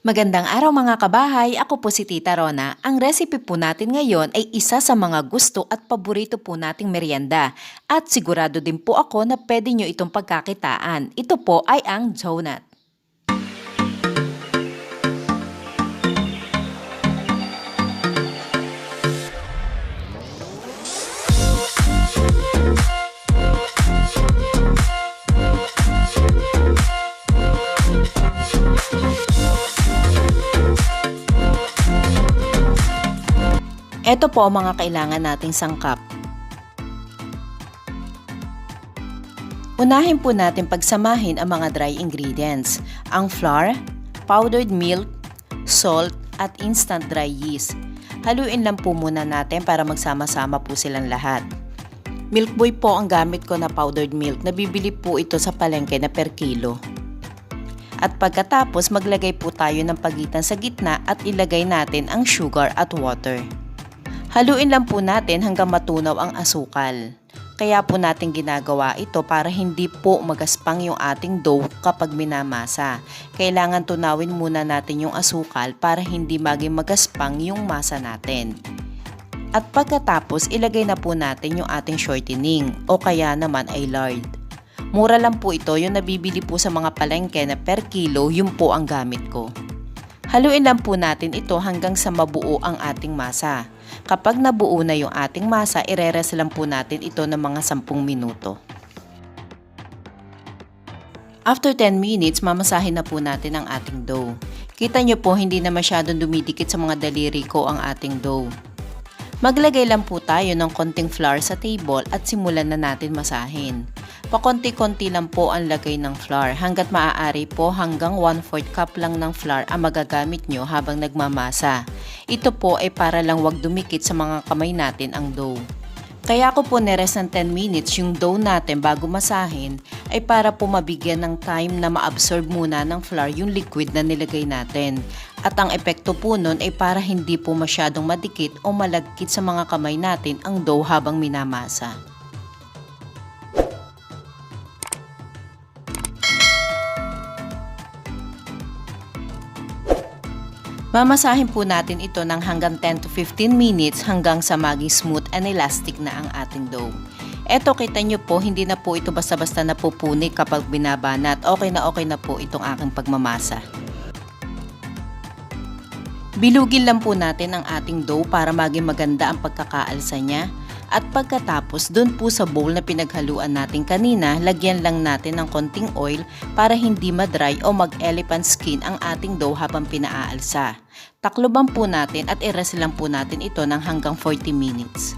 Magandang araw mga kabahay, ako po si Tita Rona. Ang recipe po natin ngayon ay isa sa mga gusto at paborito po nating merienda. At sigurado din po ako na pwede nyo itong pagkakitaan. Ito po ay ang Doughnut. Ito po ang mga kailangan nating sangkap. Unahin po natin pagsamahin ang mga dry ingredients, ang flour, powdered milk, salt, at instant dry yeast. Haluin lang po muna natin para magsama-sama po silang lahat. Milk Boy po ang gamit ko na powdered milk. Nabibili po ito sa palengke na per kilo. At pagkatapos maglagay po tayo ng pagitan sa gitna at ilagay natin ang sugar at water. Haluin lang po natin hanggang matunaw ang asukal. Kaya po natin ginagawa ito para hindi po magaspang yung ating dough kapag minamasa. Kailangan tunawin muna natin yung asukal para hindi maging magaspang yung masa natin. At pagkatapos ilagay na po natin yung ating shortening o kaya naman ay lard. Mura lang po ito, yung nabibili po sa mga palengke na per kilo, yun po ang gamit ko. Haluin lang po natin ito hanggang sa mabuo ang ating masa. Kapag nabuo na yung ating masa, ire-rest lang po natin ito ng mga 10 minuto. After 10 minutes, mamasahin na po natin ang ating dough. Kita nyo po, hindi na masyadong dumidikit sa mga daliri ko ang ating dough. Maglagay lang po tayo ng konting flour sa table at simulan na natin masahin. Pakonti-konti lang po ang lagay ng flour hanggat maaari po hanggang 1/4 cup lang ng flour ang magagamit nyo habang nagmamasa. Ito po ay para lang wag dumikit sa mga kamay natin ang dough. Kaya ako po nirest ng 10 minutes yung dough natin bago masahin ay para po mabigyan ng time na ma-absorb muna ng flour yung liquid na nilagay natin. At ang epekto po nun ay para hindi po masyadong madikit o malagkit sa mga kamay natin ang dough habang minamasa. Mamasahin po natin ito ng hanggang 10 to 15 minutes hanggang sa maging smooth and elastic na ang ating dough. Eto, kita nyo po, hindi na po ito basta-basta napupuni kapag binabanat. Okay na po itong aking pagmamasa. Bilugin lang po natin ang ating dough para maging maganda ang pagkakaalsa niya. At pagkatapos, dun po sa bowl na pinaghaluan natin kanina, lagyan lang natin ng konting oil para hindi madry o mag-elephant skin ang ating dough habang pinaalsa. Takloban po natin at i-rest lang po natin ito ng hanggang 40 minutes.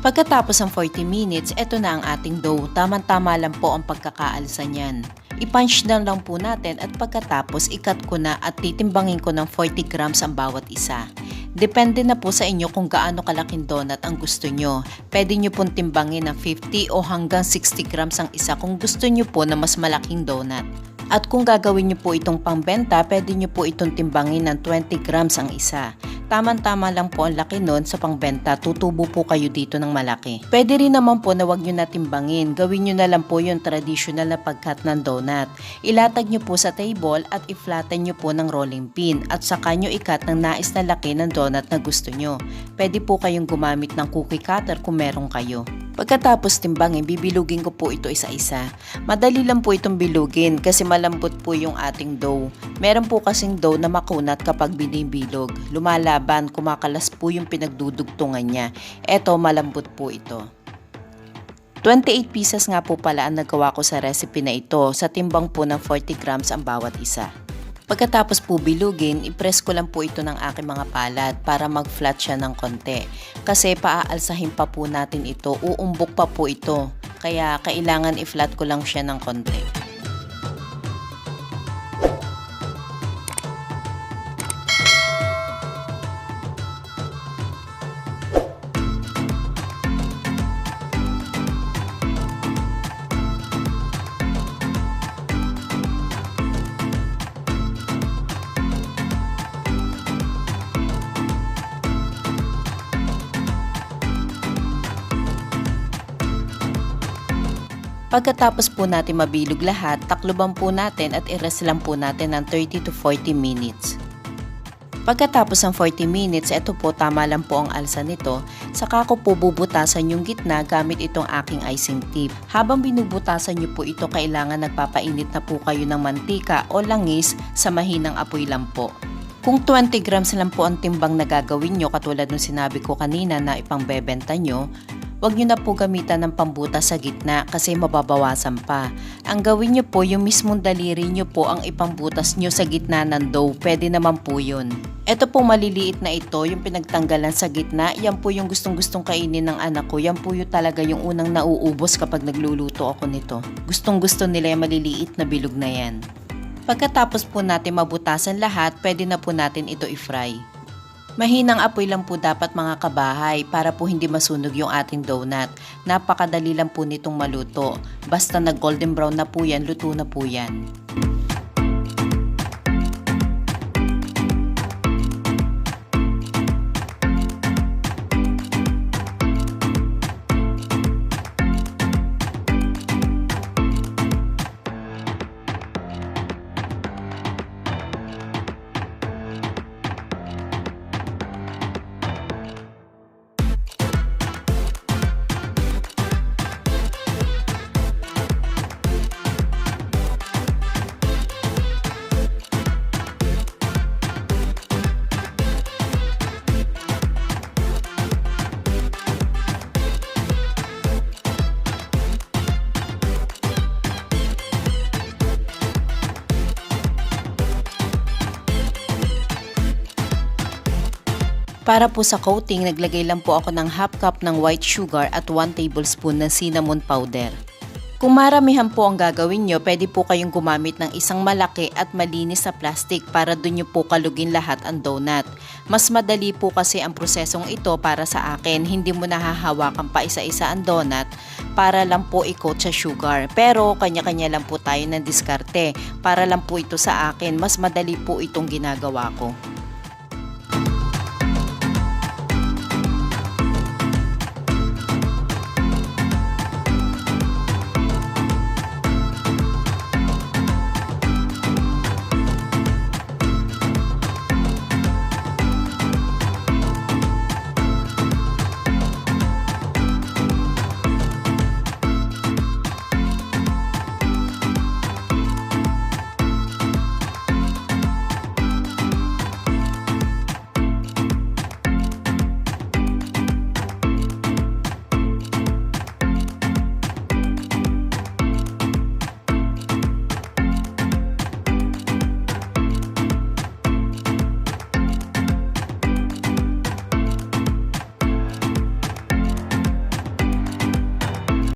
Pagkatapos ng 40 minutes, ito na ang ating dough. Tama-tama lang po ang pagkakaalsa niyan. I-punch down lang po natin at pagkatapos i-cut ko na at titimbangin ko ng 40 grams ang bawat isa. Depende na po sa inyo kung gaano kalaking donut ang gusto nyo. Pwede nyo pong timbangin ng 50 o hanggang 60 grams ang isa kung gusto nyo po na mas malaking donut. At kung gagawin nyo po itong pangbenta, pwede nyo po itong timbangin ng 20 grams ang isa. Tama-tama lang po ang laki nun sa pangbenta, tutubo po kayo dito ng malaki. Pwede rin naman po na wag nyo na timbangin, gawin nyo na lang po yung traditional na pagkat ng donut. Ilatag nyo po sa table at i-flatten nyo po ng rolling pin at saka nyo ikat ng nais na laki ng donut na gusto nyo. Pwede po kayong gumamit ng cookie cutter kung meron kayo. Pagkatapos timbangin, bibilugin ko po ito isa-isa. Madali lang po itong bilugin kasi malambot po yung ating dough. Meron po kasing dough na makunat kapag binibilog. Lumalaban, kumakalas po yung pinagdudugtungan niya. Eto, malambot po ito. 28 pieces nga po pala ang nagawa ko sa recipe na ito. Sa timbang po ng 40 grams ang bawat isa. Pagkatapos po bilugin, i-press ko lang po ito ng aking mga palad para mag-flat siya ng konti. Kasi paaalsahin pa po natin ito, uumbok pa po ito. Kaya kailangan i-flat ko lang siya ng konti. Pagkatapos po natin mabilog lahat, takluban po natin at i-rest lang po natin ng 30 to 40 minutes. Pagkatapos ng 40 minutes, ito po tama lang po ang alsa nito, saka ko po bubutasan yung gitna gamit itong aking icing tip. Habang binubutasan nyo po ito, kailangan nagpapainit na po kayo ng mantika o langis sa mahinang apoy lang po. Kung 20 grams lang po ang timbang na gagawin nyo katulad ng sinabi ko kanina na ipangbebenta nyo, huwag nyo na po gamitan ng pambutas sa gitna kasi mababawasan pa. Ang gawin nyo po, yung mismong daliri nyo po ang ipambutas nyo sa gitna ng dough, pwede naman po yun. Ito po maliliit na ito, yung pinagtanggalan sa gitna, yan po yung gustong-gustong kainin ng anak ko. Yan po yung talaga yung unang nauubos kapag nagluluto ako nito. Gustong-gusto nila yung maliliit na bilog na yan. Pagkatapos po natin mabutasan lahat, pwede na po natin ito i-fry. Mahinang apoy lang po dapat mga kabahay para po hindi masunog yung ating donut. Napakadali lang po nitong maluto. Basta nag golden brown na po yan, luto na po yan. Para po sa coating, naglagay lang po ako ng half cup ng white sugar at 1 tablespoon ng cinnamon powder. Kung maramihan po ang gagawin nyo, pwede po kayong gumamit ng isang malaki at malinis na plastic para dun nyo po kalugin lahat ang donut. Mas madali po kasi ang prosesong ito para sa akin, hindi mo nahahawakan pa isa-isa ang donut para lang po i-coat sa sugar. Pero kanya-kanya lang po tayo ng diskarte, para lang po ito sa akin, mas madali po itong ginagawa ko.